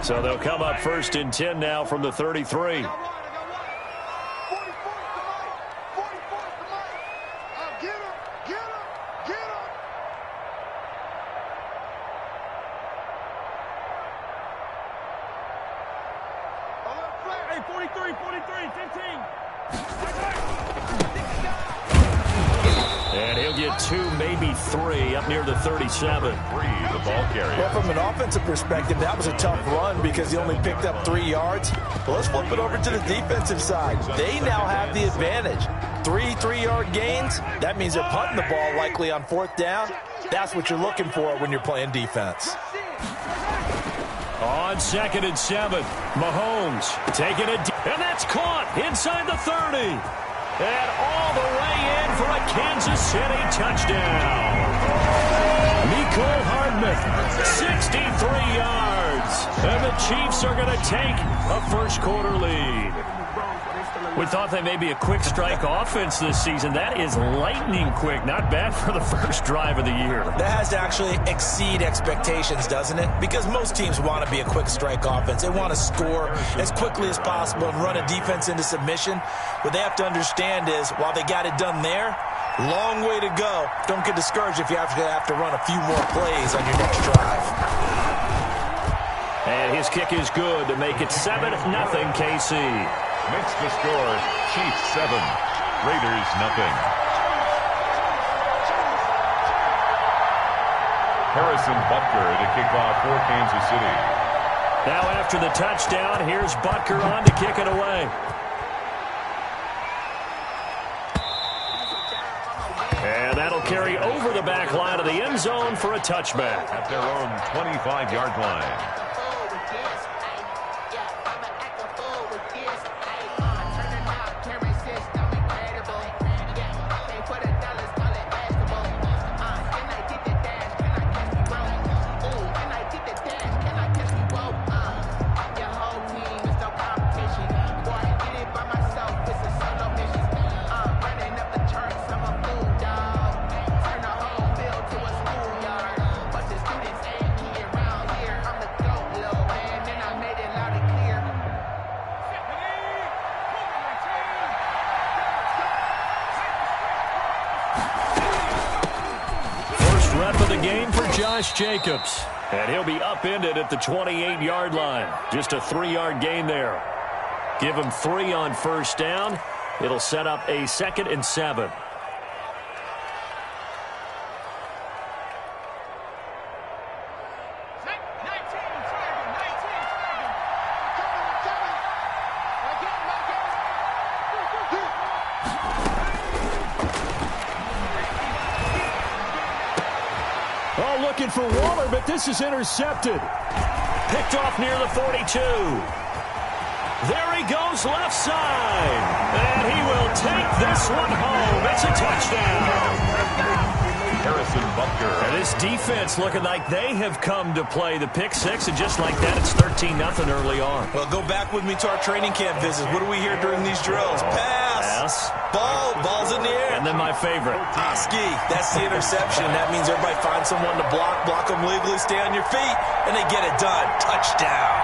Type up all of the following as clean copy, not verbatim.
So they'll come up 1st and 10 now from the 33. Hey, 43, 15. And he'll get 2, maybe 3, up near the 37. The ball carrier. Well, from an offensive perspective, that was a tough run because he only picked up 3 yards. Well, let's flip it over to the defensive side. They now have the advantage. 3 3-yard gains. That means they're punting the ball likely on 4th down. That's what you're looking for when you're playing defense. On 2nd and 7, Mahomes taking it, and that's caught inside the 30. And all the way in for a Kansas City touchdown. Mecole Hardman, 63 yards. And the Chiefs are going to take a first-quarter lead. We thought they may be a quick strike offense this season. That is lightning quick. Not bad for the first drive of the year. That has to actually exceed expectations, doesn't it? Because most teams want to be a quick strike offense. They want to score as quickly as possible and run a defense into submission. What they have to understand is, while they got it done there, long way to go. Don't get discouraged if you have to run a few more plays on your next drive. And his kick is good to make it 7-0 KC. Makes the score Chiefs 7, Raiders 0. Harrison Butker to kick off for Kansas City. Now after the touchdown, here's Butker on to kick it away. And that'll carry over the back line of the end zone for a touchback. At their own 25-yard line. Jacobs, and he'll be upended at the 28-yard line. Just a 3-yard gain there. Give him 3 on first down. It'll set up a 2nd and 7. Looking for Waller, but this is intercepted. Picked off near the 42. There he goes left side. And he will take this one home. It's a touchdown. Harrison Butker. And this defense looking like they have come to play the pick 6, and just like that, it's 13-0 early on. Well, go back with me to our training camp visits. What do we hear during these drills? Pass. Ball's in the air. And then my favorite. Ski. That's the interception. That means everybody finds someone to block them legally, stay on your feet, and they get it done. Touchdown.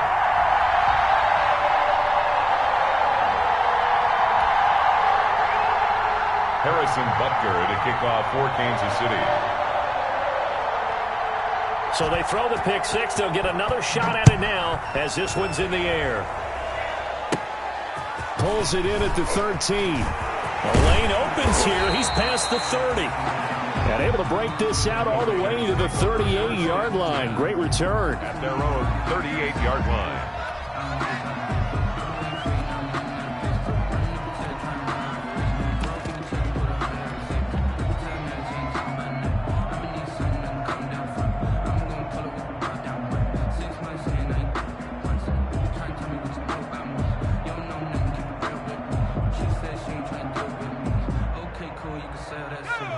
Harrison Butker to kick off for Kansas City. So they throw the pick 6. They'll get another shot at it now as this one's in the air. Pulls it in at the 13. The lane opens here. He's past the 30. And able to break this out all the way to the 38-yard line. Great return. At their own 38-yard line.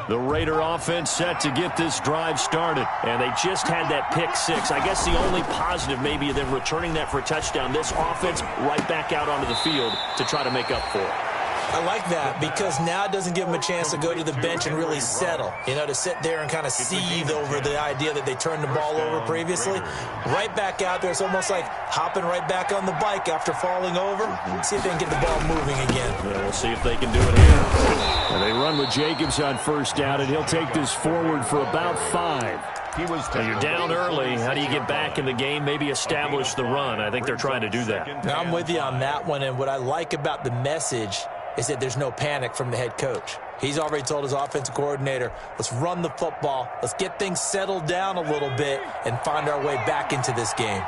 The Raider offense set to get this drive started. And they just had that pick 6. I guess the only positive maybe of them returning that for a touchdown. This offense right back out onto the field to try to make up for it. I like that because now it doesn't give them a chance to go to the bench and really settle, to sit there and kind of seethe over the idea that they turned the ball over previously. Right back out there. It's almost like hopping right back on the bike after falling over. See if they can get the ball moving again. Yeah, we'll see if they can do it here. And they run with Jacobs on first down, and he'll take this forward for about 5. You're down early. How do you get back in the game? Maybe establish the run. I think they're trying to do that. Now, I'm with you on that one, and what I like about the message is that there's no panic from the head coach. He's already told his offensive coordinator, let's run the football, let's get things settled down a little bit and find our way back into this game.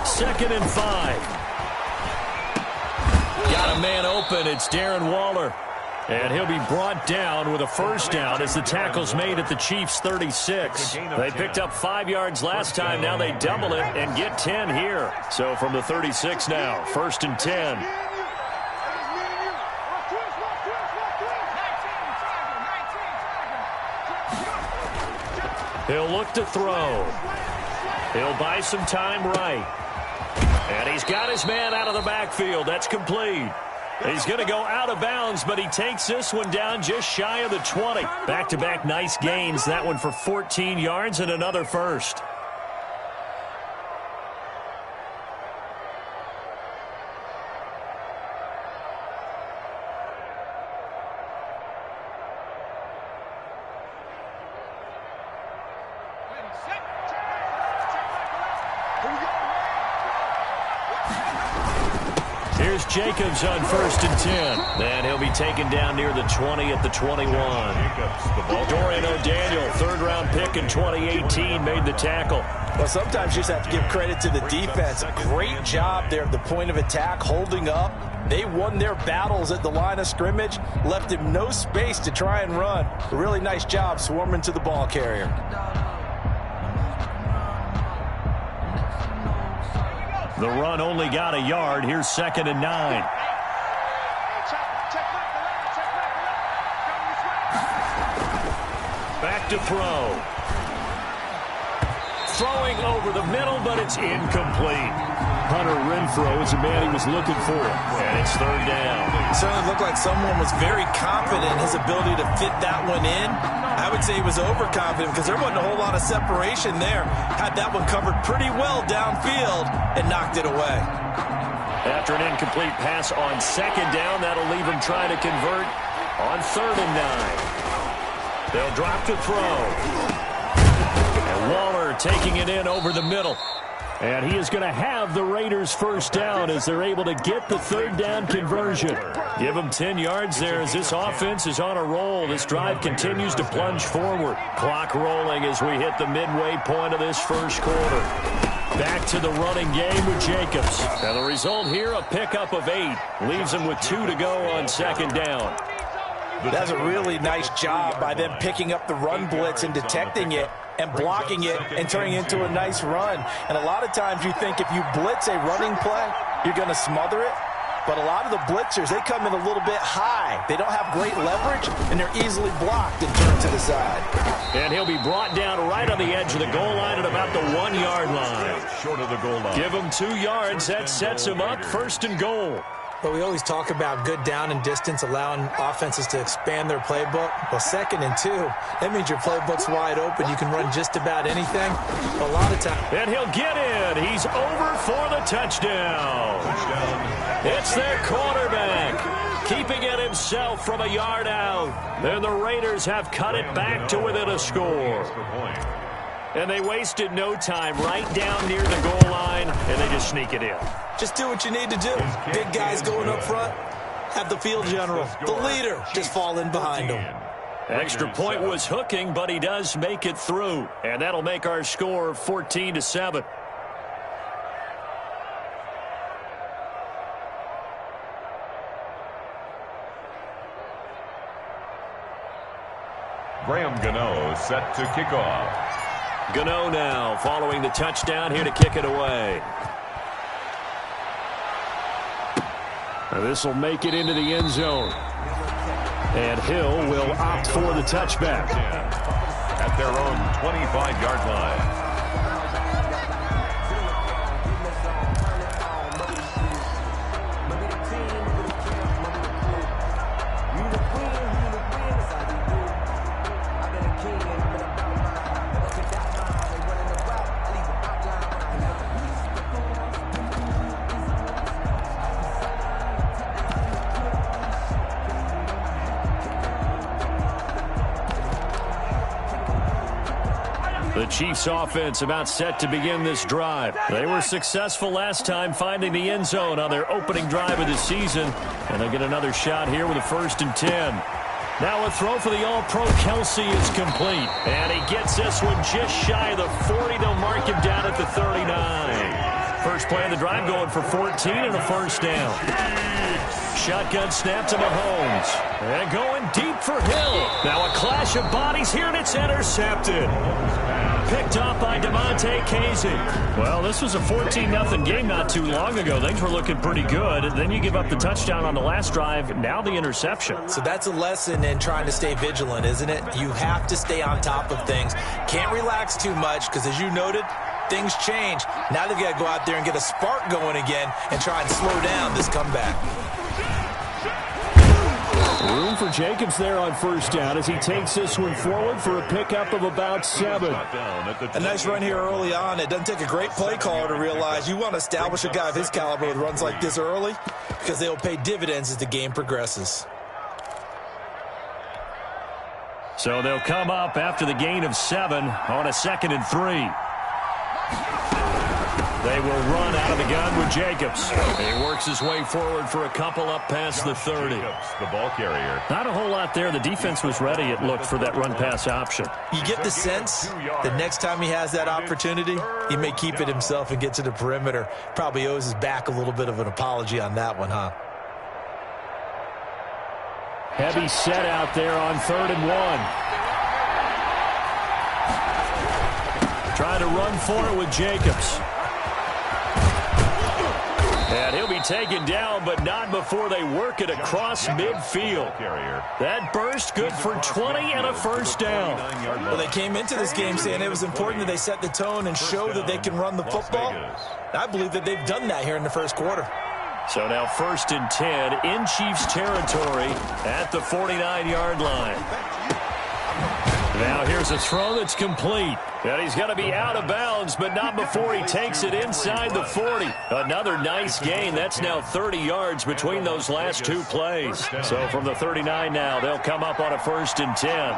Second and 5. Got a man open. It's Darren Waller. And he'll be brought down with a first down as the tackle's made at the Chiefs' 36. They picked up 5 yards last time. Now they double it and get 10 here. So from the 36 now, 1st and 10. He'll look to throw. He'll buy some time right. And he's got his man out of the backfield. That's complete. He's going to go out of bounds, but he takes this one down just shy of the 20. Back-to-back nice gains. That one for 14 yards and another first. Here's Jacobs on 1st and 10. And he'll be taken down near the 20 at the 21. Dorian O'Daniel, 3rd-round pick in 2018, made the tackle. Well, sometimes you just have to give credit to the defense. A great job there at the point of attack, holding up. They won their battles at the line of scrimmage, left him no space to try and run. A really nice job swarming to the ball carrier. The run only got a yard. Here's 2nd and 9. Back to throw. Throwing over the middle, but it's incomplete. Hunter Renfrow is the man he was looking for. And it's 3rd down. It certainly looked like someone was very confident in his ability to fit that one in. I would say he was overconfident because there wasn't a whole lot of separation there. Had that one covered pretty well downfield and knocked it away. After an incomplete pass on 2nd down, that'll leave him trying to convert on 3rd and 9. They'll drop to throw. And Waller taking it in over the middle. And he is going to have the Raiders' first down as they're able to get the 3rd down conversion. Give them 10 yards there as this offense is on a roll. This drive continues to plunge forward. Clock rolling as we hit the midway point of this first quarter. Back to the running game with Jacobs. And the result here, a pickup of 8. Leaves him with 2 to go on 2nd down. That's a really nice job by them picking up the run blitz and detecting it and blocking it and turning it into a nice run. And a lot of times you think if you blitz a running play, you're going to smother it. But a lot of the blitzers, they come in a little bit high. They don't have great leverage, and they're easily blocked and turned to the side. And he'll be brought down right on the edge of the goal line at about the 1-yard line. Short of the goal line. Give him 2 yards. That sets him up 1st and goal. But we always talk about good down and distance, allowing offenses to expand their playbook. Well, 2nd and 2, that means your playbook's wide open. You can run just about anything. A lot of time. And he'll get in. He's over for the touchdown. It's their quarterback, keeping it himself from a yard out. Then the Raiders have cut it back to within a score. And they wasted no time right down near the goal line, and they just sneak it in. Just do what you need to do. Big guys going up front. Have the field general, the leader, just fall in behind him. Extra point was hooking, but he does make it through. And that'll make our score 14-7. Graham Gano set to kick off. Gano now following the touchdown here to kick it away. This will make it into the end zone. And Hill will opt for the touchback. At their own 25-yard line. The Chiefs offense about set to begin this drive. They were successful last time finding the end zone on their opening drive of the season. And they'll get another shot here with a 1st and 10. Now a throw for the All-Pro Kelsey is complete. And he gets this one just shy of the 40. They'll mark him down at the 39. First play of the drive going for 14 and a 1st down. Shotgun snap to Mahomes. And going deep for Hill. Now a clash of bodies here, and it's intercepted. Picked off by DeMonte Casey. Well, this was a 14-0 game not too long ago. Things were looking pretty good. And then you give up the touchdown on the last drive. Now the interception. So that's a lesson in trying to stay vigilant, isn't it? You have to stay on top of things. Can't relax too much because, as you noted, things change. Now they've got to go out there and get a spark going again and try and slow down this comeback. Room for Jacobs there on 1st down as he takes this one forward for a pickup of about 7. A nice run here early on. It doesn't take a great play caller to realize you want to establish a guy of his caliber with runs like this early because they will pay dividends as the game progresses. So they'll come up after the gain of 7 on a 2nd and 3. They will run out of the gun with Jacobs. He works his way forward for a couple up past the 30. The ball carrier. Not a whole lot there. The defense was ready, it looked, for that run-pass option. You get the sense that next time he has that opportunity, he may keep it himself and get to the perimeter. Probably owes his back a little bit of an apology on that one, huh? Heavy set out there on 3rd and 1. Trying to run for it with Jacobs. And he'll be taken down, but not before they work it across midfield. That burst good for 20 and a 1st down. Well, they came into this game saying it was important that they set the tone and show that they can run the football. I believe that they've done that here in the 1st quarter. So now 1st and 10 in Chiefs territory at the 49-yard line. Now here's a throw that's complete. And he's going to be out of bounds, but not before he takes it inside the 40. Another nice gain. That's now 30 yards between those last 2 plays. So from the 39 now, they'll come up on a 1st and 10.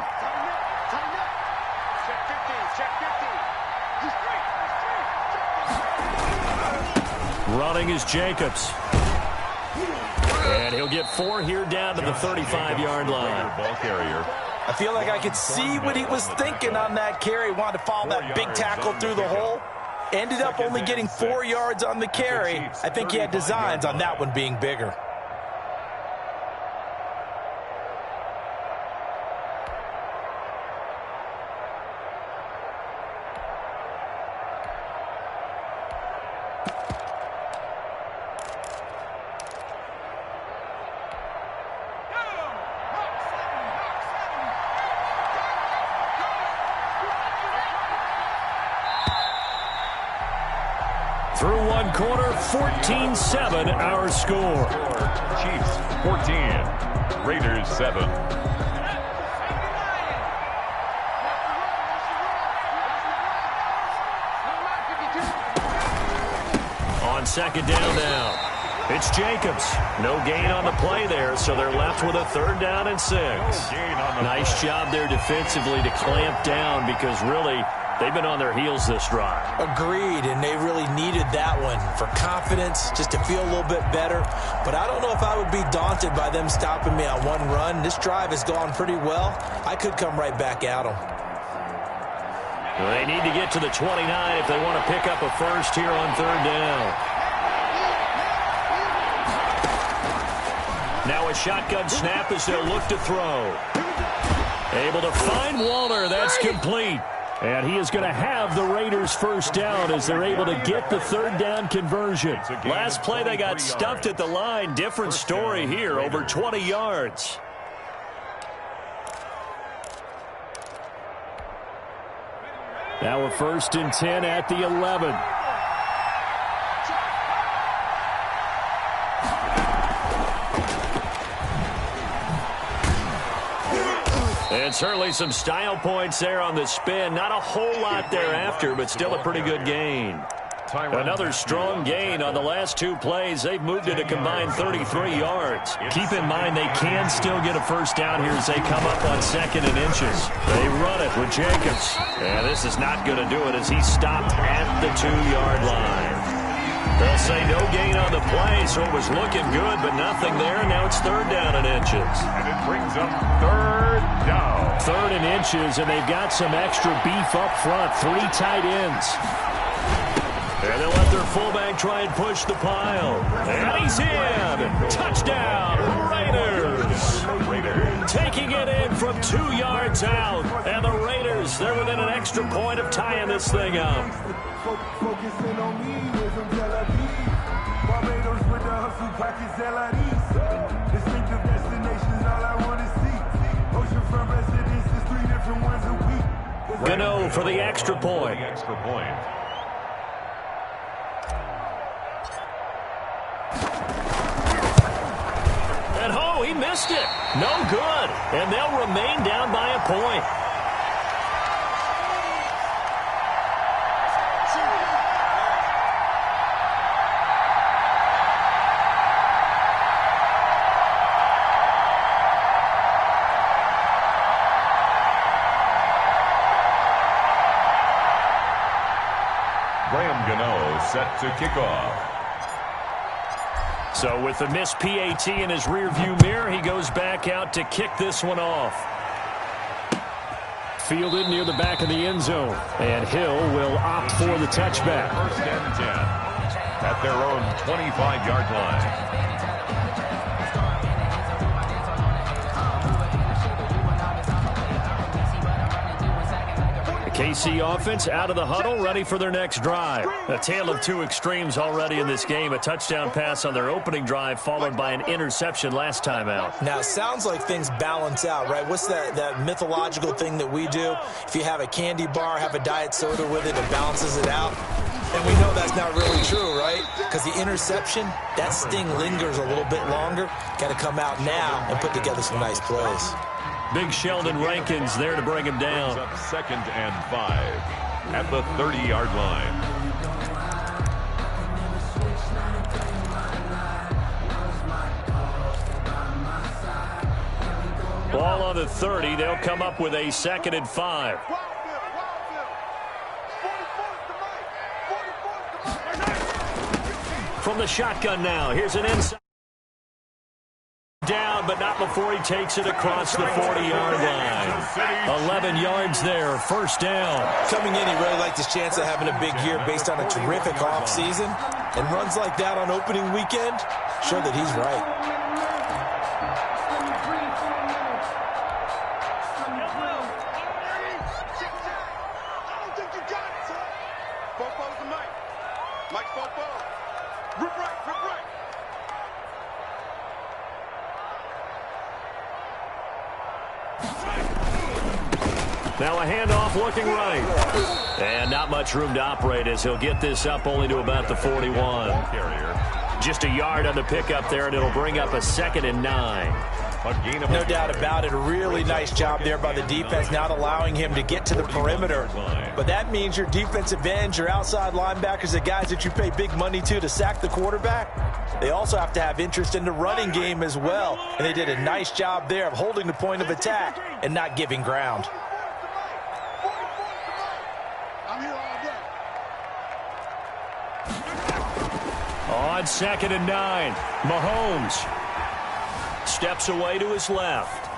Running is Jacobs. And he'll get 4 here down to the 35-yard line. Ball carrier. I feel like I could see what he was thinking on that carry. Wanted to follow that big tackle through the hole. Ended up only getting 4 yards on the carry. I think he had designs on that one being bigger. Through 1 quarter, 14-7 our score. Chiefs 14, Raiders 7. On 2nd down now. It's Jacobs. No gain on the play there, so they're left with a 3rd down and 6. Nice job there defensively to clamp down because really they've been on their heels this drive. Agreed, and they really needed that one for confidence, just to feel a little bit better. But I don't know if I would be daunted by them stopping me on one run. This drive has gone pretty well. I could come right back at them. Well, they need to get to the 29 if they want to pick up a 1st here on 3rd down. Now a shotgun snap as they'll look to throw. Able to find Waller. That's complete. And he is going to have the Raiders 1st down as they're able to get the 3rd down conversion. Last play they got stuffed at the line. Different story here, over 20 yards. Now a 1st and 10 at the 11. And certainly some style points there on the spin. Not a whole lot thereafter, but still a pretty good gain. Another strong gain on the last two plays. They've moved it a combined 33 yards. Keep in mind they can still get a first down here as they come up on 2nd and inches. They run it with Jacobs. And this is not going to do it as he stopped at the 2-yard line. They'll say no gain on the play, so it was looking good, but nothing there. Now it's 3rd down and inches. And it brings up 3rd down. 3rd and inches, and they've got some extra beef up front. 3 tight ends. And they'll let their fullback try and push the pile. And he's in. Touchdown, Raiders. Taking it in from 2 yards out. And the Raiders, they're within an extra point of tying this thing up. Focusing on me with some Tel Aviv. Barbados with the hustle pockets, distinctive destinations, all I want to see. Oceanfront residences, 3 different ones a week. Gano for the extra point. And he missed it. No good. And they'll remain down by a point. Set to kick off. So with the missed PAT in his rearview mirror, he goes back out to kick this one off. Fielded near the back of the end zone. And Hill will opt for the touchback. 1st and 10 at their own 25-yard line. KC offense out of the huddle, ready for their next drive. A tale of two extremes already in this game. A touchdown pass on their opening drive, followed by an interception last time out. Now, it sounds like things balance out, right? What's that mythological thing that we do? If you have a candy bar, have a diet soda with it, it balances it out. And we know that's not really true, right? Because the interception, that sting lingers a little bit longer. Got to come out now and put together some nice plays. Big Sheldon Rankins there to bring him down. 2nd and 5 at the 30-yard line. Ball on the 30. They'll come up with a 2nd and 5. From the shotgun now. Here's an inside. Down, but not before he takes it across the 40-yard line. 11 yards there, 1st down. Coming in, he really liked his chance of having a big year based on a terrific offseason. And runs like that on opening weekend show that he's right. Now a handoff looking right. And not much room to operate as he'll get this up only to about the 41. Just a yard on the pickup there, and it'll bring up a 2nd and 9. No doubt about it. A really nice job there by the defense, not allowing him to get to the perimeter. But that means your defensive ends, your outside linebackers, the guys that you pay big money to sack the quarterback, they also have to have interest in the running game as well. And they did a nice job there of holding the point of attack and not giving ground. On 2nd and 9, Mahomes steps away to his left.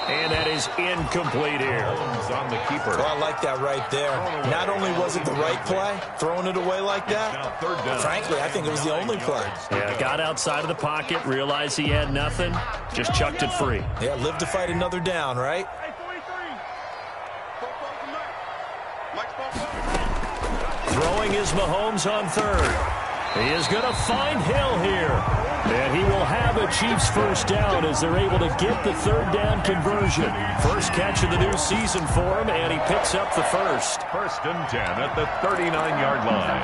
And that is incomplete here. On the keeper. Well, I like that right there. Not only was it the right play, throwing it away like that, frankly, I think it was the only play. Yeah, got outside of the pocket, realized he had nothing, just chucked it free. Yeah, live to fight another down, right? Throwing is Mahomes on 3rd. He is going to find Hill here. And he will have a Chiefs 1st down as they're able to get the 3rd down conversion. First catch of the new season for him, and he picks up the 1st. 1st and 10 at the 39-yard line.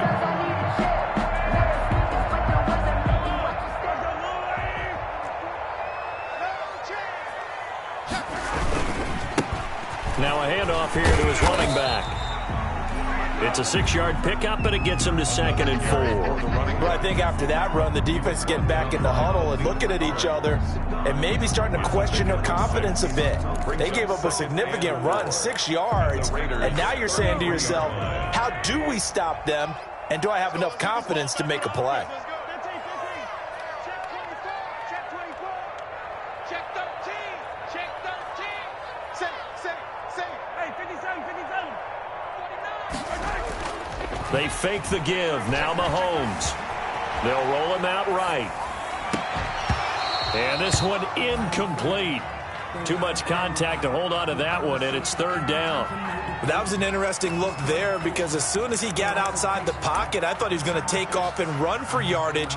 Now a handoff here to his running back. It's a 6-yard pickup, and it gets him to 2nd and 4. Well, I think after that run, the defense is getting back in the huddle and looking at each other and maybe starting to question their confidence a bit. They gave up a significant run, 6 yards, and now you're saying to yourself, how do we stop them, and do I have enough confidence to make a play? They fake the give. Now Mahomes. They'll roll him out right. And this one incomplete. Too much contact to hold on to that one, and it's 3rd down. That was an interesting look there because as soon as he got outside the pocket, I thought he was going to take off and run for yardage.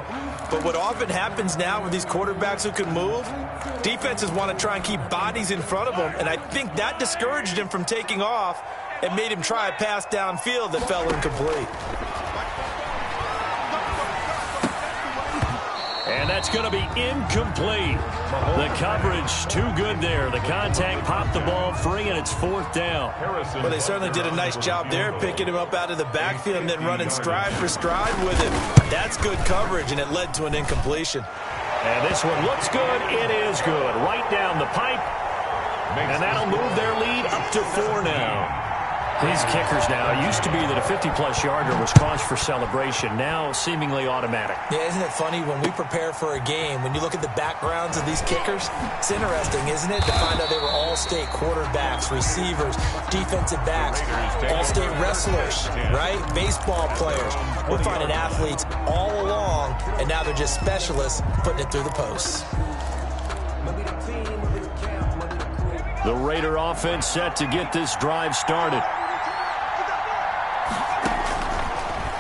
But what often happens now with these quarterbacks who can move, defenses want to try and keep bodies in front of them, and I think that discouraged him from taking off and made him try a pass downfield that fell incomplete. And that's going to be incomplete. The coverage too good there. The contact popped the ball free, and it's 4th down. Well, they certainly did a nice job there, picking him up out of the backfield and then running stride for stride with him. That's good coverage, and it led to an incompletion. And this one looks good. It is good. Right down the pipe. And that'll move their lead up to 4 now. These kickers now, it used to be that a 50-plus yarder was cause for celebration. Now seemingly automatic. Yeah, isn't it funny when we prepare for a game, when you look at the backgrounds of these kickers, it's interesting, isn't it, to find out they were all-state quarterbacks, receivers, defensive backs, all-state wrestlers, right? Baseball players. We're finding athletes all along, and now they're just specialists putting it through the posts. The Raider offense set to get this drive started.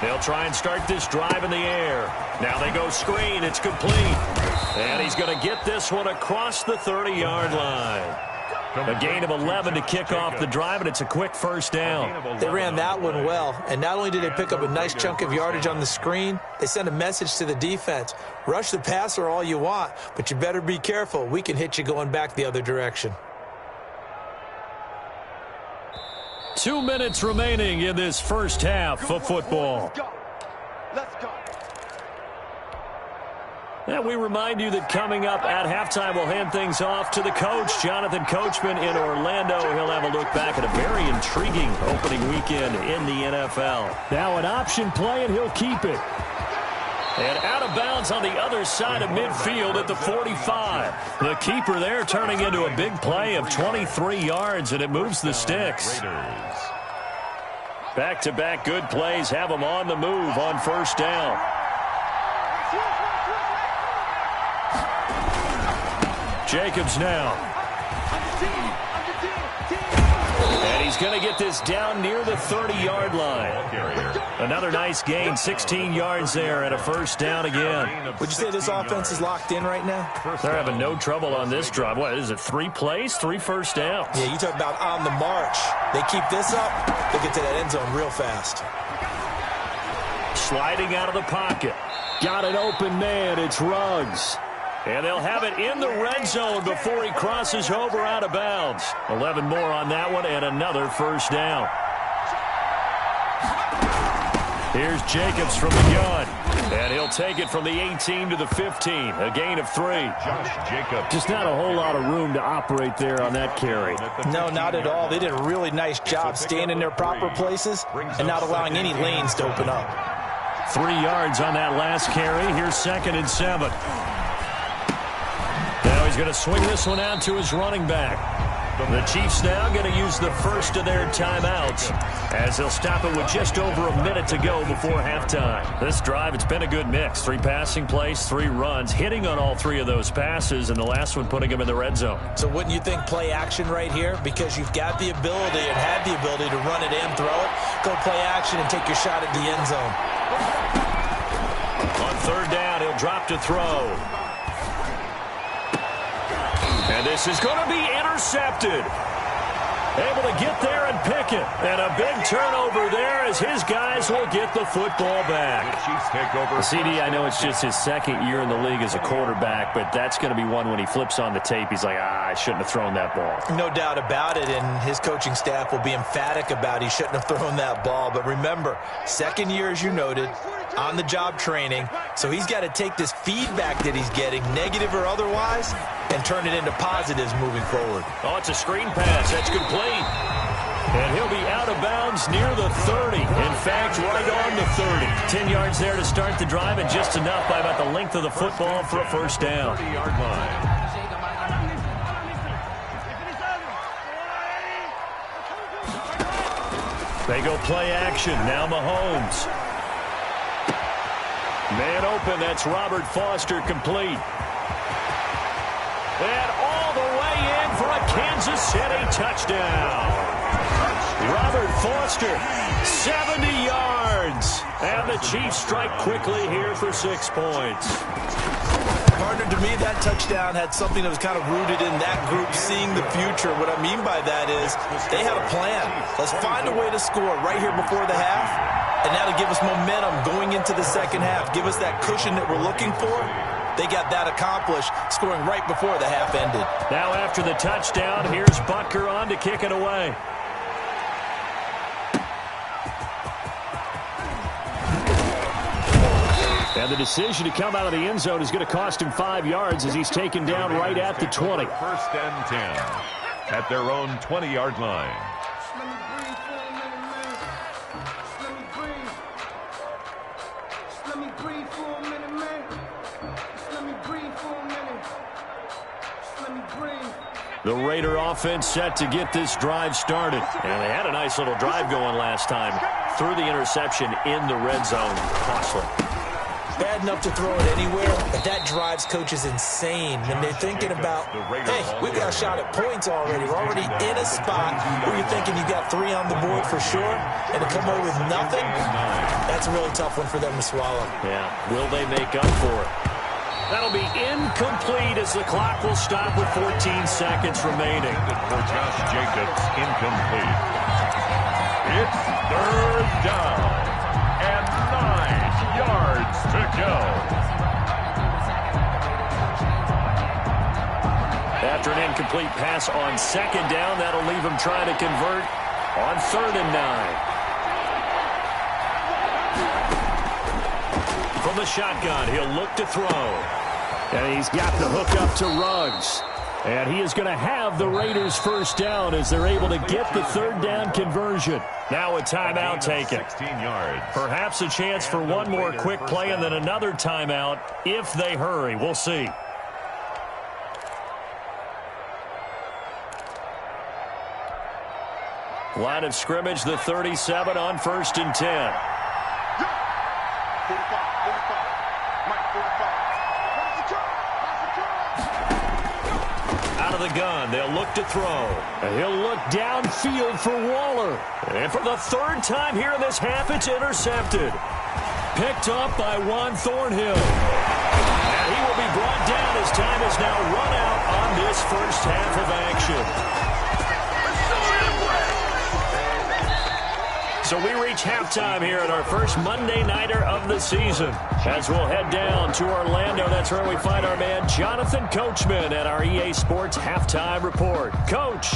They'll try and start this drive in the air. Now they go screen. It's complete. And he's going to get this one across the 30-yard line. A gain of 11 to kick off the drive, and it's a quick 1st down. They ran that one well, and not only did they pick up a nice chunk of yardage on the screen, they sent a message to the defense. Rush the passer all you want, but you better be careful. We can hit you going back the other direction. 2 minutes remaining in this first half of football. Let's go. And we remind you that coming up at halftime, we'll hand things off to the coach, Jonathan Coachman in Orlando. He'll have a look back at a very intriguing opening weekend in the NFL. Now an option play, and he'll keep it. And out of bounds on the other side of midfield at the 45. The keeper there turning into a big play of 23 yards, and it moves the sticks. Back-to-back good plays have them on the move on 1st down. Jacobs now. And he's going to get this down near the 30-yard line. Another nice gain, 16 yards there, and a 1st down again. Would you say this offense is locked in right now? They're having no trouble on this drive. What is it, 3 plays, 3 first downs? Yeah, you talk about on the march. They keep this up, they'll get to that end zone real fast. Sliding out of the pocket. Got an open man. It's Ruggs. And they'll have it in the red zone before he crosses over out of bounds. 11 more on that one and another 1st down. Here's Jacobs from the gun. And he'll take it from the 18 to the 15. A gain of 3. Josh Jacobs. Just not a whole lot of room to operate there on that carry. No, not at all. They did a really nice job staying in their proper places and not allowing any lanes to open up. 3 yards on that last carry. Here's 2nd and 7. Now he's going to swing this one out to his running back. The Chiefs now going to use the first of their timeouts as they'll stop it with just over a minute to go before halftime. This drive, it's been a good mix. 3 passing plays, 3 runs, hitting on all 3 of those passes, and the last one putting him in the red zone. So wouldn't you think play action right here? Because you've got the ability and have the ability to run it and throw it. Go play action and take your shot at the end zone. On 3rd down, he'll drop to throw. And this is going to be intercepted. Able to get there and pick it. And a big turnover there as his guys will get the football back. The Chiefs take over. CD, I know it's just his second year in the league as a quarterback, but that's going to be one when he flips on the tape. He's like, I shouldn't have thrown that ball. No doubt about it, and his coaching staff will be emphatic about he shouldn't have thrown that ball. But remember, second year, as you noted, on-the-job training, so he's got to take this feedback that he's getting, negative or otherwise, and turn it into positives moving forward. Oh, it's a screen pass. That's complete. And he'll be out of bounds near the 30. In fact, right on the 30. 10 yards there to start the drive, and just enough by about the length of the football for a first down. 30-yard line. They go play action. Now Mahomes. Man open. That's Robert Foster complete. And all the way in for a Kansas City touchdown. Robert Foster, 70 yards. And the Chiefs strike quickly here for 6 points. Partner, to me, that touchdown had something that was kind of rooted in that group seeing the future. What I mean by that is they had a plan. Let's find a way to score right here before the half, and that'll give us momentum going into the second half. Give us that cushion that we're looking for. They got that accomplished, scoring right before the half ended. Now after the touchdown, here's Butker on to kick it away. And the decision to come out of the end zone is going to cost him 5 yards as he's taken down right at the 20. First and 10 at their own 20-yard line. The Raider offense set to get this drive started. And they had a nice little drive going last time. Threw the interception in the red zone. Costly. Bad enough to throw it anywhere, but that drives coaches insane when they're thinking about, hey, we've got a shot at points already. We're already in a spot where you're thinking you got 3 on the board for sure, and to come away with nothing, that's a really tough one for them to swallow. Yeah, will they make up for it? That'll be incomplete as the clock will stop with 14 seconds remaining. For Josh Jacobs, incomplete. It's third down and 9 yards to go. After an incomplete pass on second down, that'll leave him trying to convert on 3rd and 9. From the shotgun, he'll look to throw. And he's got the hook up to Ruggs. And he is going to have the Raiders first down as they're able to get the 3rd down conversion. Now a timeout taken. 16 yards. Perhaps a chance for one more quick play and then another timeout if they hurry. We'll see. Line of scrimmage, the 37 on 1st and 10. Out of the gun, they'll look to throw. And he'll look downfield for Waller. And for the 3rd time here in this half, it's intercepted. Picked up by Juan Thornhill. And he will be brought down as time is now run out on this first half of action. So we reach halftime here at our first Monday Nighter of the season. As we'll head down to Orlando, that's where we find our man Jonathan Coachman at our EA Sports Halftime Report. Coach.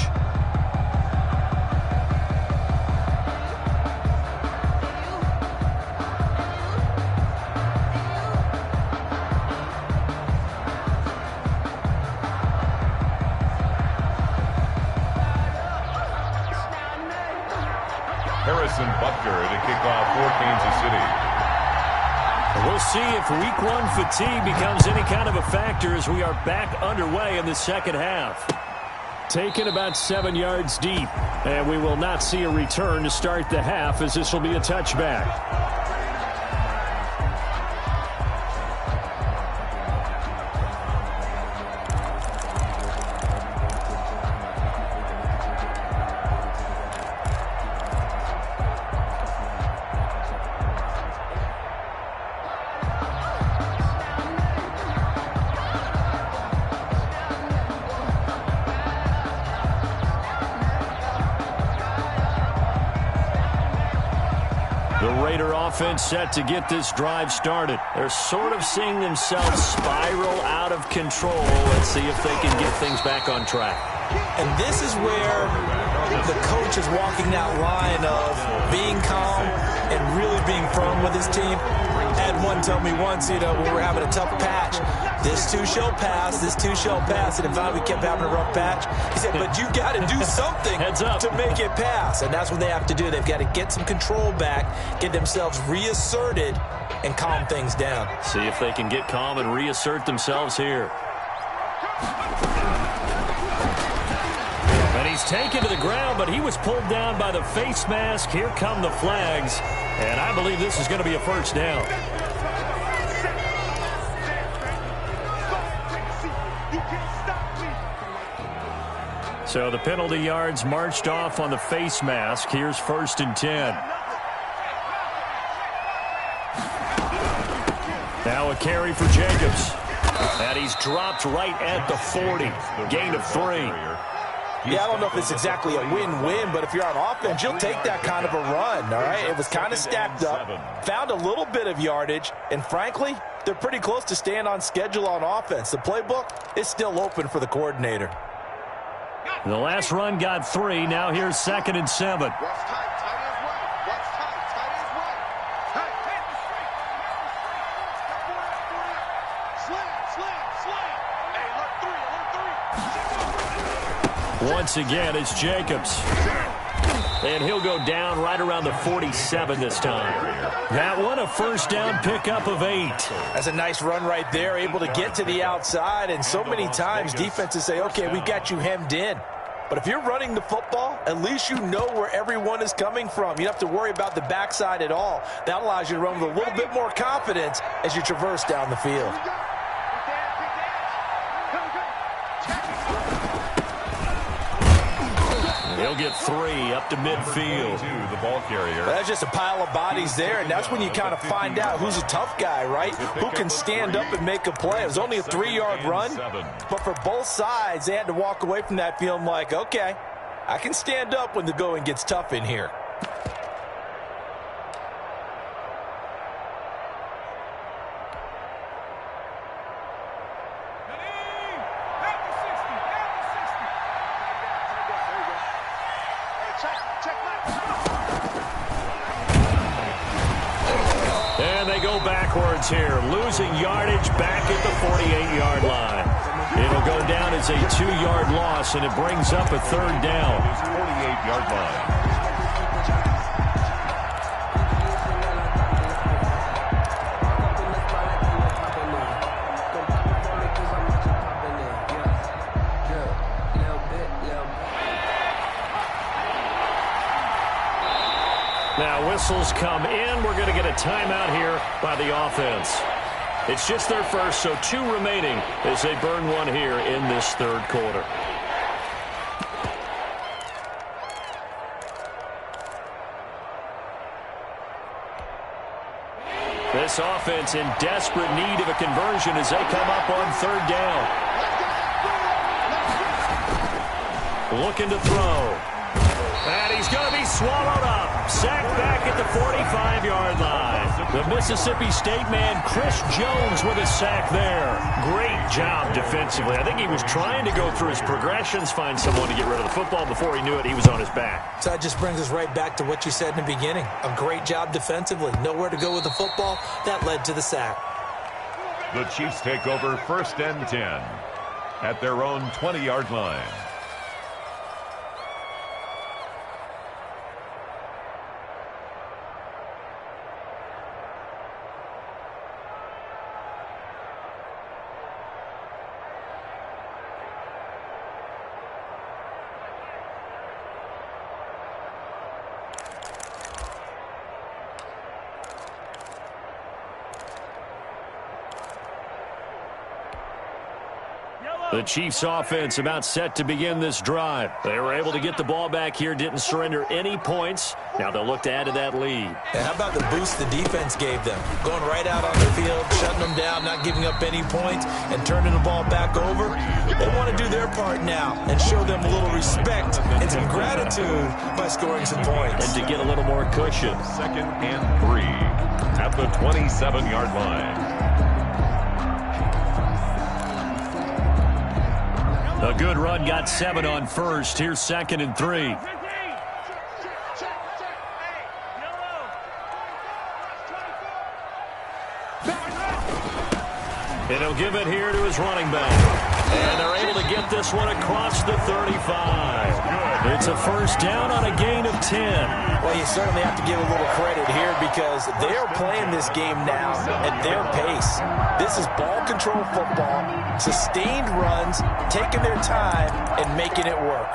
Butker to kick off for Kansas City. We'll see if week 1 fatigue becomes any kind of a factor as we are back underway in the second half. Taken about 7 yards deep, and we will not see a return to start the half as this will be a touchback. Raider offense set to get this drive started. They're sort of seeing themselves spiral out of control. Let's see if they can get things back on track. And this is where the coach is walking that line of being calm and really being firm with his team. I had one tell me once, when we were having a tough patch, this too shall pass, this too shall pass. And if we kept having a rough patch, he said, but you got to do something to make it pass. And that's what they have to do. They've got to get some control back, get themselves reasserted, and calm things down. See if they can get calm and reassert themselves here. And he's taken to the ground, but he was pulled down by the face mask. Here come the flags. And I believe this is going to be a first down. So the penalty yards marched off on the face mask. Here's 1st and 10. Now a carry for Jacobs. And he's dropped right at the 40. Gain of 3. Yeah, I don't know if it's exactly a win-win, but if you're on offense, you'll take that kind of a run, all right? It was kind of stacked up, found a little bit of yardage, and frankly, they're pretty close to staying on schedule on offense. The playbook is still open for the coordinator. The last run got 3. Now here's 2nd and 7. Once again, it's Jacobs. And he'll go down right around the 47 this time. That one, a first down pickup of 8. That's a nice run right there, able to get to the outside. And so many times defenses say, okay, we've got you hemmed in. But if you're running the football, at least you know where everyone is coming from. You don't have to worry about the backside at all. That allows you to run with a little bit more confidence as you traverse down the field. He'll get 3 up to midfield. The ball carrier. That's just a pile of bodies there, and that's when you kind of find out who's a tough guy, right? Who can stand up and make a play. It was only a 3-yard run, but for both sides, they had to walk away from that feeling like, okay, I can stand up when the going gets tough in here. And they go backwards here, losing yardage back at the 48-yard line. It'll go down as a 2-yard loss, and it brings up a 3rd down. 48-yard line. Now whistles come in. We're going to get a timeout here by the offense. It's just their first, so 2 remaining as they burn one here in this 3rd quarter. This offense in desperate need of a conversion as they come up on 3rd down. Looking to throw. And he's going to be swallowed up. Sacked back at the 45-yard line. The Mississippi State man, Chris Jones, with a sack there. Great job defensively. I think he was trying to go through his progressions, find someone to get rid of the football. Before he knew it, he was on his back. So that just brings us right back to what you said in the beginning. A great job defensively. Nowhere to go with the football. That led to the sack. The Chiefs take over 1st and 10 at their own 20-yard line. The Chiefs offense about set to begin this drive. They were able to get the ball back here, didn't surrender any points. Now they'll look to add to that lead. And how about the boost the defense gave them? Going right out on the field, shutting them down, not giving up any points, and turning the ball back over. They want to do their part now and show them a little respect and some gratitude by scoring some points. And to get a little more cushion. 2nd and 3 at the 27-yard line. A good run got 7 on first. Here's 2nd and 3. And he'll give it here to his running back. And they're able to get this one across the 35. It's a first down on a gain of 10. Well, you certainly have to give a little credit here because they are playing this game now at their pace. This is ball control football, sustained runs, taking their time, and making it work.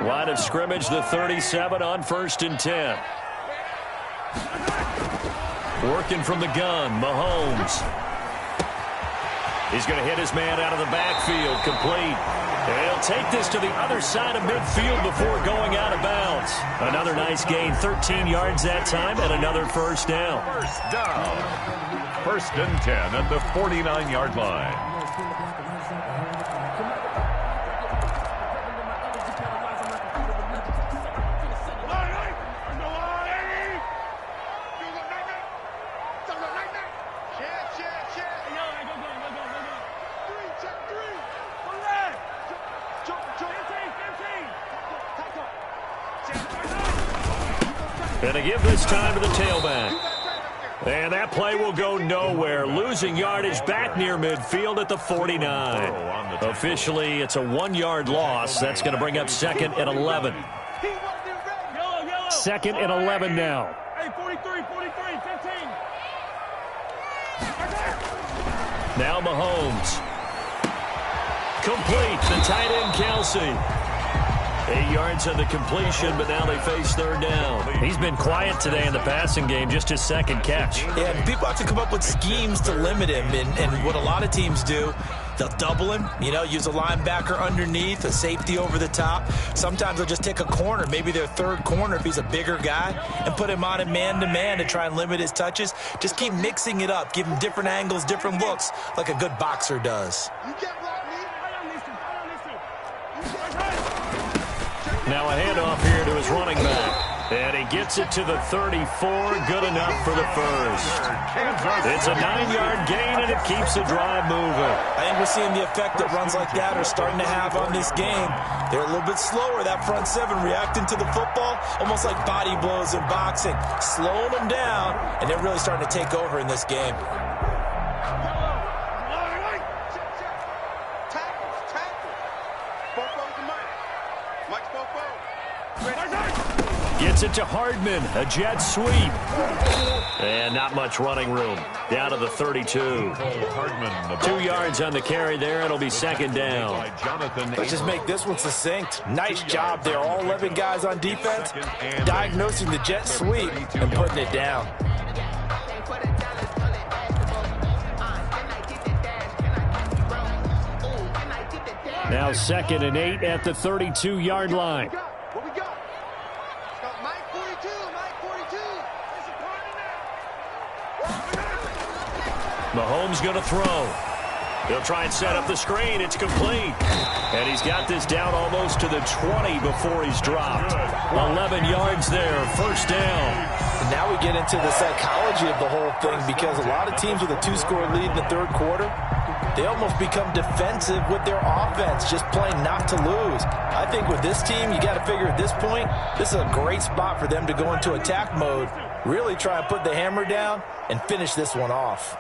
Line of scrimmage, the 37 on 1st and 10. Working from the gun, Mahomes. He's going to hit his man out of the backfield, complete. And he'll take this to the other side of midfield before going out of bounds. Another nice gain, 13 yards that time, and another first down. First down. 1st and 10 at the 49-yard line. And to give this time to the tailback. And that play will go nowhere. Losing yardage back near midfield at the 49. Officially, it's a 1-yard loss. That's going to bring up 2nd and 11. 2nd and 11 now. Hey, 43, 15. Now Mahomes. Complete. The tight end, Kelsey. 8 yards on the completion, but now they face 3rd down. He's been quiet today in the passing game, just his 2nd catch. Yeah, and people have to come up with schemes to limit him, and what a lot of teams do, they'll double him, use a linebacker underneath, a safety over the top. Sometimes they'll just take a corner, maybe their 3rd corner if he's a bigger guy, and put him on a man-to-man to try and limit his touches. Just keep mixing it up, give him different angles, different looks, like a good boxer does. Now a handoff here to his running back. And he gets it to the 34. Good enough for the first. It's a 9-yard gain, and it keeps the drive moving. I think we're seeing the effect that runs like that are starting to have on this game. They're a little bit slower, that front 7, reacting to the football, almost like body blows in boxing. Slowing them down, and they're really starting to take over in this game. Gets it to Hardman, a jet sweep. And not much running room. Down to the 32. 2 yards on the carry there. It'll be 2nd down. Let's just make this one succinct. Nice job there. All 11 guys on defense diagnosing the jet sweep and putting it down. Now 2nd and 8 at the 32-yard line. Mahomes going to throw. He'll try and set up the screen. It's complete. And he's got this down almost to the 20 before he's dropped. 11 yards there, first down. And now we get into the psychology of the whole thing, because a lot of teams with a 2-score lead in the 3rd quarter, they almost become defensive with their offense, just playing not to lose. I think with this team, you got to figure at this point, this is a great spot for them to go into attack mode, really try and put the hammer down and finish this one off.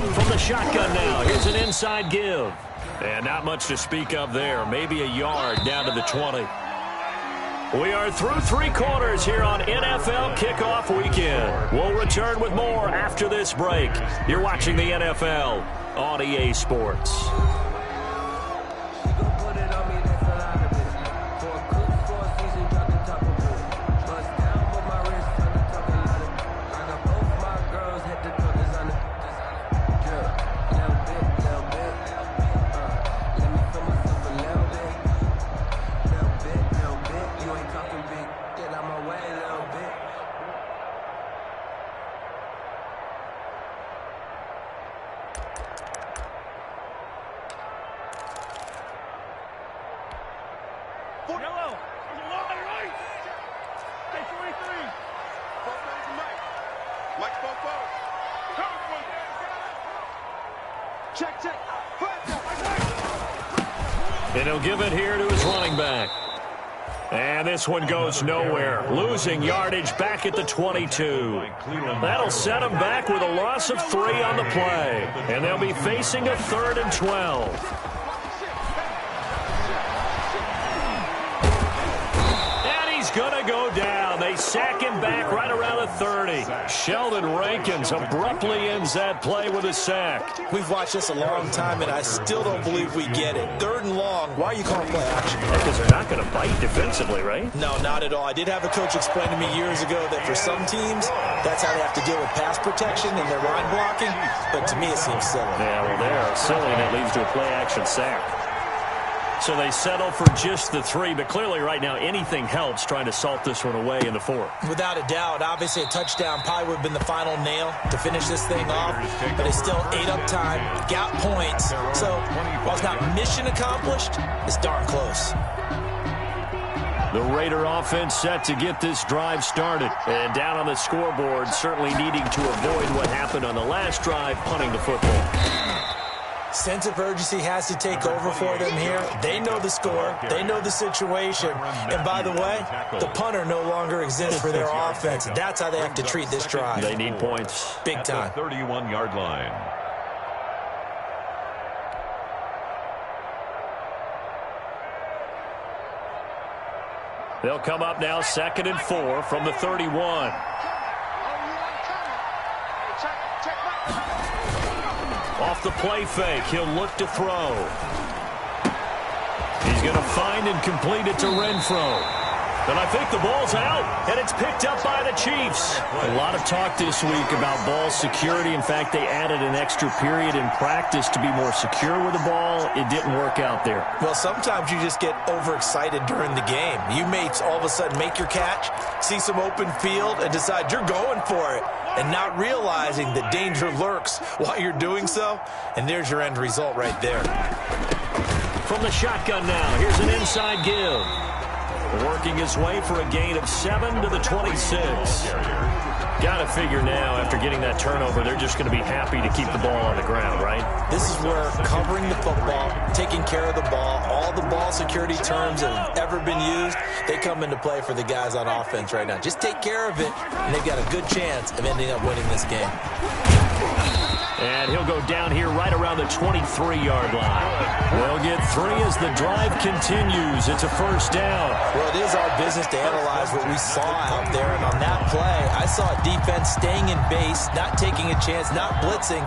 From the shotgun now, here's an inside give. And not much to speak of there. Maybe a yard down to the 20. We are through 3 quarters here on NFL Kickoff Weekend. We'll return with more after this break. You're watching the NFL on EA Sports. And he'll give it here to his running back. And this one goes nowhere. Losing yardage back at the 22. That'll set him back with a loss of 3 on the play. And they'll be facing a 3rd and 12. Going to go down. They sack him back right around the 30. Sheldon Rankins abruptly ends that play with a sack. We've watched this a long time, and I still don't believe we get it. 3rd and long. Why are you calling play action? Because they're not going to bite defensively, right? No, not at all. I did have a coach explain to me years ago that for some teams, that's how they have to deal with pass protection and their line blocking. But to me, it seems silly. Yeah, well, they're silly, and it leads to a play action sack. So they settle for just the 3, but clearly right now anything helps trying to salt this one away in the 4th. Without a doubt, obviously a touchdown probably would have been the final nail to finish this thing off, but they still ate up time, got points, so while it's not mission accomplished, it's darn close. The Raider offense set to get this drive started, and down on the scoreboard, certainly needing to avoid what happened on the last drive, punting the football. Sense of urgency has to take over for them here. They know the score. They know the situation. And by the way, the punter no longer exists for their offense. That's how they have to treat this drive. They need points. Big time. At the 31-yard line. They'll come up now 2nd and 4 from the 31. Off the play fake, he'll look to throw. He's going to find and complete it to Renfro. And I think the ball's out, and it's picked up by the Chiefs. A lot of talk this week about ball security. In fact, they added an extra period in practice to be more secure with the ball. It didn't work out there. Well, sometimes you just get overexcited during the game. You may all of a sudden make your catch, see some open field, and decide you're going for it, and not realizing the danger lurks while you're doing so. And there's your end result right there. From the shotgun now, here's an inside give. Working his way for a gain of 7 to the 26. Got to figure now, after getting that turnover, they're just going to be happy to keep the ball on the ground, right? This is where covering the football, taking care of the ball, all the ball security terms that have ever been used, they come into play for the guys on offense right now. Just take care of it, and they've got a good chance of ending up winning this game. And he'll go down here right around the 23-yard line. They'll get 3 as the drive continues. It's a first down. Well, it is our business to analyze what we saw out there. And on that play, I saw a defense staying in base, not taking a chance, not blitzing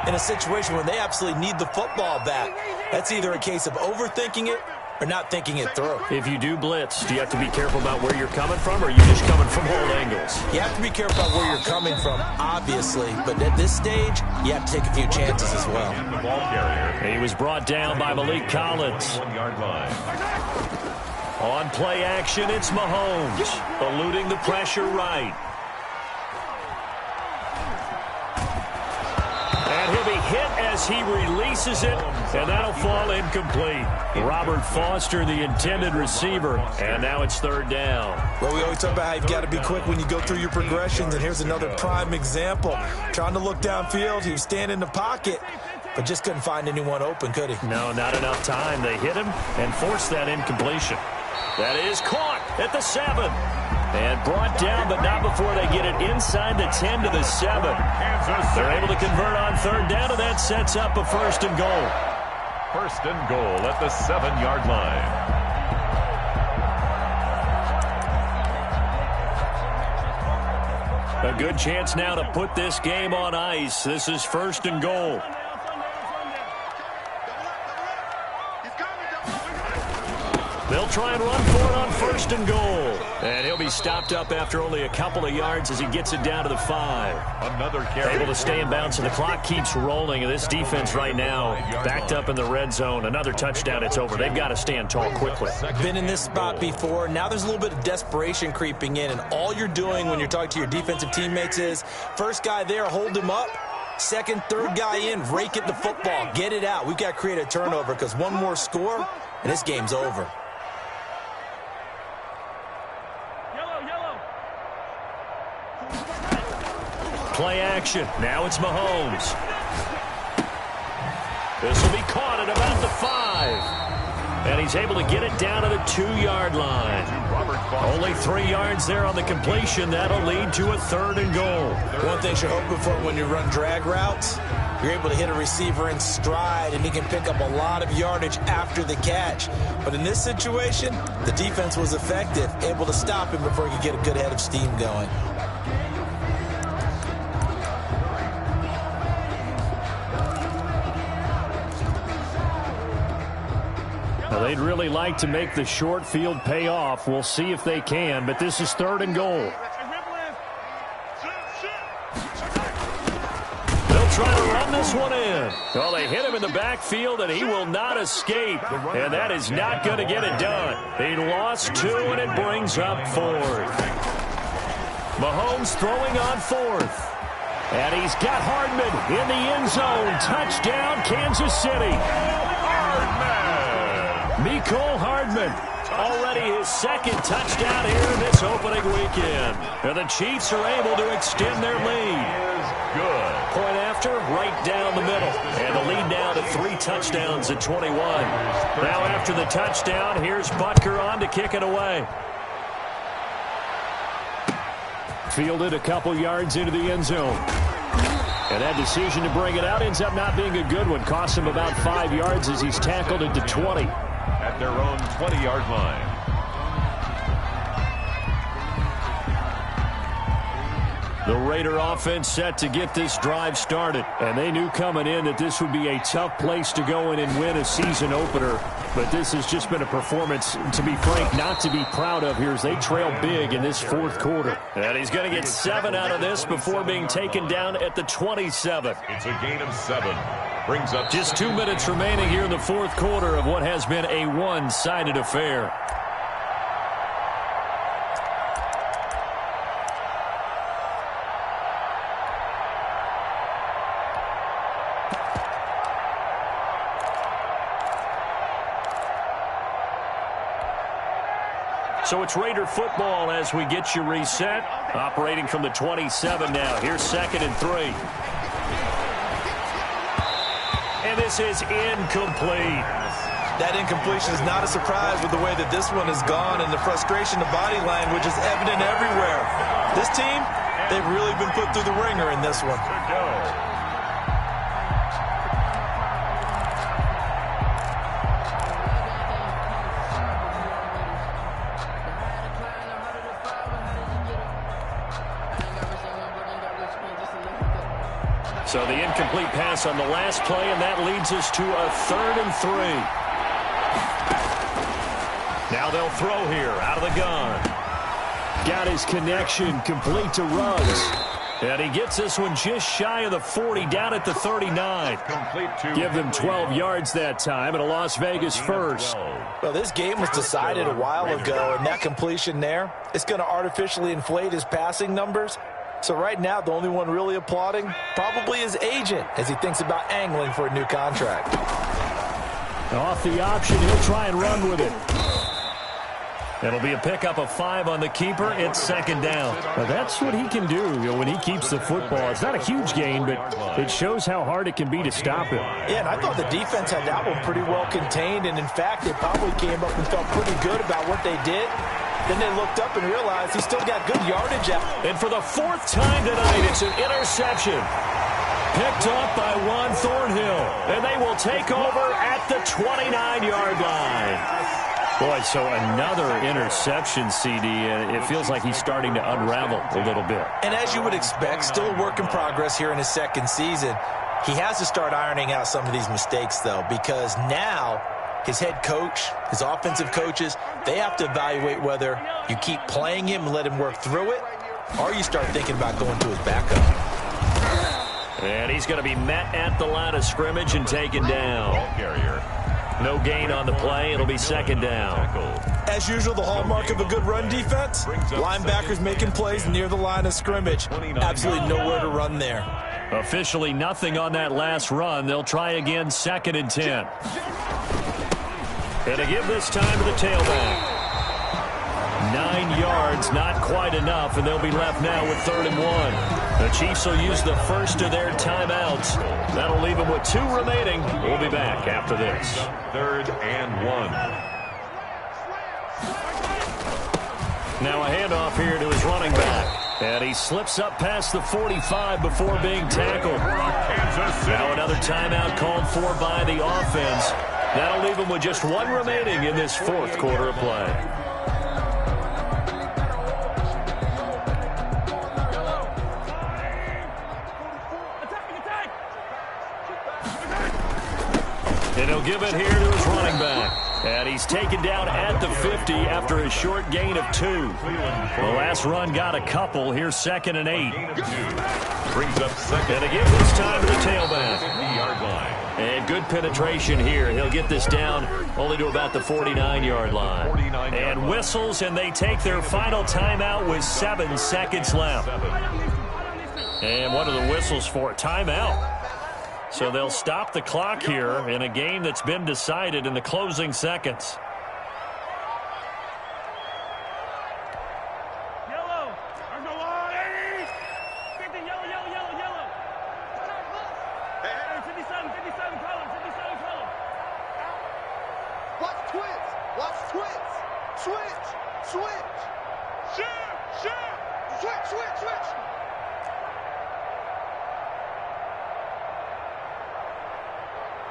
in a situation where they absolutely need the football back. That's either a case of overthinking it or not thinking it through. If you do blitz, do you have to be careful about where you're coming from, or are you just coming from all angles? You have to be careful about where you're coming from, obviously, but at this stage, you have to take a few chances as well. The ball carrier. He was brought down by Malik Collins. 1-yard line. On play action, it's Mahomes, eluding the pressure right. And he'll be hit as he releases it, and that'll fall incomplete. Robert Foster, the intended receiver, and now it's 3rd down. Well, we always talk about how you've got to be quick when you go through your progressions, and here's another prime example. Trying to look downfield, he was standing in the pocket, but just couldn't find anyone open, could he? No, not enough time. They hit him and forced that incompletion. That is caught at the 7. And brought down, but not before they get it inside the 10 to the 7. They're able to convert on 3rd down, and that sets up a 1st and goal. first and goal at the 7-yard line. A good chance now to put this game on ice. This is first and goal. They'll try and run for it on first and goal. And he'll be stopped up after only a couple of yards as he gets it down to the 5. Another carry. Able to stay in bounds, and the clock keeps rolling. And this defense right now backed up in the red zone. Another touchdown, it's over. They've got to stand tall quickly. Been in this spot before. Now there's a little bit of desperation creeping in. And all you're doing when you're talking to your defensive teammates is, first guy there, hold him up. Second, third guy in, rake at the football. Get it out. We've got to create a turnover because one more score, and this game's over. Play action. Now it's Mahomes. This will be caught at about the 5. And he's able to get it down to the 2-yard line. Only 3 yards there on the completion. That'll lead to a third and goal. One thing you're hoping for when you run drag routes, you're able to hit a receiver in stride, and he can pick up a lot of yardage after the catch. But in this situation, the defense was effective, able to stop him before he could get a good head of steam going. Well, they'd really like to make the short field pay off. We'll see if they can, but this is third and goal. They'll try to run this one in. Well, they hit him in the backfield, and he will not escape. And that is not going to get it done. He lost 2, and it brings up 4th. Mahomes throwing on 4th. And he's got Hardman in the end zone. Touchdown, Kansas City. Mecole Hardman, already his second touchdown here in this opening weekend. And the Chiefs are able to extend their lead. Good. Point after, right down the middle. And the lead now to 3 touchdowns at 21. Now after the touchdown, here's Butker on to kick it away. Fielded a couple yards into the end zone. And that decision to bring it out ends up not being a good one. Costs him about 5 yards as he's tackled it to 20. At their own 20-yard line. The Raider offense set to get this drive started. And they knew coming in that this would be a tough place to go in and win a season opener. But this has just been a performance, to be frank, not to be proud of here as they trail big in this 4th quarter. And he's going to get 7 out of this before being taken down at the 27. It's a gain of 7. Brings up just 2 minutes remaining here in the 4th quarter of what has been a one-sided affair. So it's Raider football as we get you reset. Operating from the 27 now. Here's 2nd and 3. And this is incomplete. That incompletion is not a surprise with the way that this one has gone, and the frustration, the body language is evident everywhere. This team, they've really been put through the ringer in this one. So the incomplete pass on the last play, and that leads us to a 3rd and 3. Now they'll throw here out of the gun. Got his connection complete to Ruggs. And he gets this one just shy of the 40, down at the 39. Give them 12 yards that time, and a Las Vegas first. Well, this game was decided a while ago, and that completion there, it's going to artificially inflate his passing numbers. So right now, the only one really applauding probably his agent as he thinks about angling for a new contract. Off the option, he'll try and run with it. It'll be a pickup of 5 on the keeper. It's 2nd down. Well, that's what he can do, when he keeps the football. It's not a huge gain, but it shows how hard it can be to stop him. Yeah, and I thought the defense had that one pretty well contained, and in fact, they probably came up and felt pretty good about what they did. Then they looked up and realized he still got good yardage out. And for the 4th time tonight, it's an interception. Picked up by Juan Thornhill. And they will take over at at the 29-yard line. Boy, so another interception, CD, and it feels like he's starting to unravel a little bit. And as you would expect, still a work in progress here in his second season. He has to start ironing out some of these mistakes, though, because now his head coach, his offensive coaches, they have to evaluate whether you keep playing him and let him work through it, or you start thinking about going to his backup. And he's going to be met at the line of scrimmage and taken down. Ball carrier. No gain on the play. It'll be second down. As usual, the hallmark of a good run defense, linebackers making plays near the line of scrimmage. Absolutely nowhere to run there. Officially nothing on that last run. They'll try again, 2nd and 10. And to give this time to the tailback. 9 yards, not quite enough, and they'll be left now with 3rd and 1. The Chiefs will use the first of their timeouts. That'll leave them with 2 remaining. We'll be back after this. 3rd and 1. Now a handoff here to his running back. And he slips up past the 45 before being tackled. Now another timeout called for by the offense. That'll leave them with just 1 remaining in this 4th quarter of play. And he'll give it here to his running back. And he's taken down at the 50 after a short gain of 2. The last run got a couple. Here's 2nd and 8. Brings up 2nd. And again this time to the tailback. 50-yard line. And good penetration here. He'll get this down only to about the 49-yard line. And whistles, and they take their final timeout with 7 seconds left. And what are the whistles for? Timeout. So they'll stop the clock here in a game that's been decided in the closing seconds. Yellow. There's no line. 50, yellow, yellow, yellow, yellow. Hey, 57, color, 57, color. Watch twitch. Watch twitch. Switch. Switch. Shoot. Switch.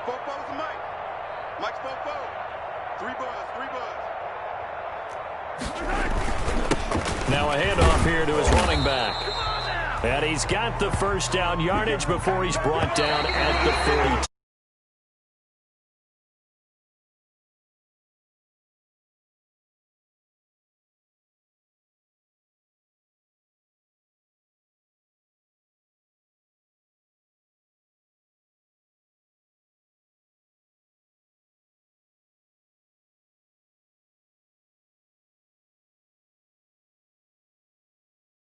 Four-four's the mic. Mike's four-four. 3 buzz. Now a handoff here to his running back. And he's got the first down yardage before he's brought down at the 42.